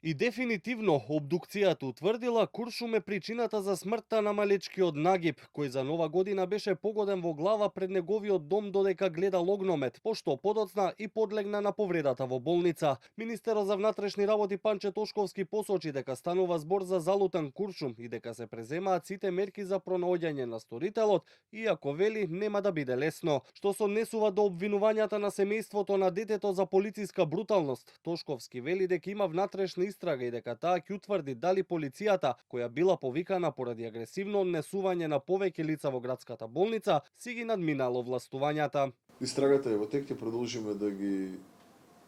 И дефинитивно, обдукцијата утврдила Куршум е причината за смртта на малечкиот Нагиб, кој за Нова година беше погоден во глава пред неговиот дом додека гледал огномет, пошто подоцна и подлегна на повредата во болница. Министерот за внатрешни работи Панче Тошковски посочи дека станува збор за залутен Куршум и дека се преземаат сите мерки за пронаоѓање на сторителот, иако вели нема да биде лесно. Што се однесува до обвинувањата на семејството на детето за полициска бруталност, Тошковски вели дека има внатрешна истрага и дека таа ќе утврди дали полицијата, која била повикана поради агресивно однесување на повеќе лица во градската болница, си ги надминало властувањата. Истрагата е во тек, ќе продолжиме да ги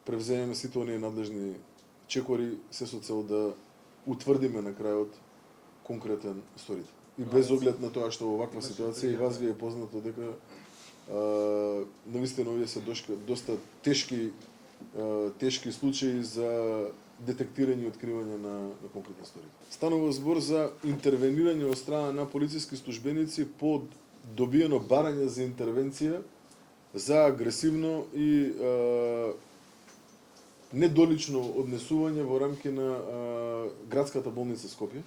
превземеме сите оние надлежни чекори се со цел да утврдиме на крајот конкретен сторител. И без оглед на тоа што во ваква ситуација и вас ви е познато дека навистина овие се доста тешки случаи за детектирање и откривање на конкретни сторител. Станува збор за интервенирање од страна на полициски службеници по добиено барање за интервенција за агресивно и недолично однесување во рамки на градската болница Скопје.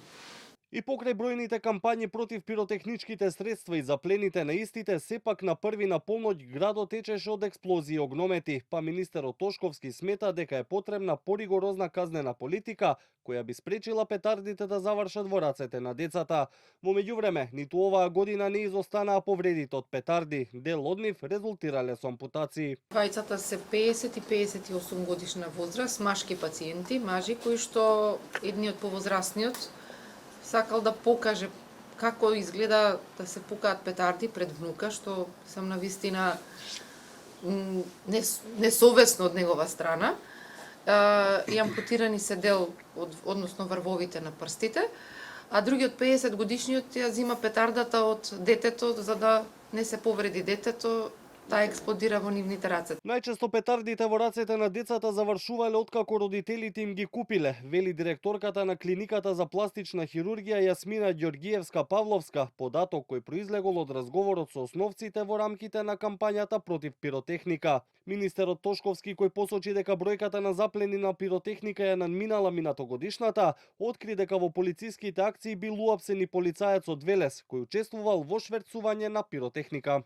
И покрај бројните кампањи против пиротехничките средства и заплените на истите, сепак на први на полноќ градот течеше од експлозии и огномети, па министерот Тошковски смета дека е потребна поригорозна казнена политика која би спречила петардите да завршат во рацете на децата. Во меѓувреме, ниту оваа година не изостанаа повредите од петарди, дел од нив резултирале со ампутации. Двајцата се 50 и 58 годишна возраст, машки пациенти, мажи кои што едниот повозрастниот сакал да покаже како изгледа да се пукаат петарди пред внука, што сам навистина несовесно од негова страна. И ампутирани се дел односно врвовите на прстите, а другиот 50 годишниот ја зима петардата од детето за да не се повреди детето. Таа експлодира во нивните раце. Најчесто петардите во рацете на децата завршувале откако родителите им ги купиле, вели директорката на клиниката за пластична хирургија Јасмина Ѓоргиевска-Павловска, податок кој произлегол од разговорот со основците во рамките на кампањата против пиротехника. Министерот Тошковски, кој посочи дека бројката на заплени на пиротехника ја надминала минатогодишната, откри дека во полициските акции бил уапсен и полицаец од Велес, кој учествувал во шверцување на пиротехника.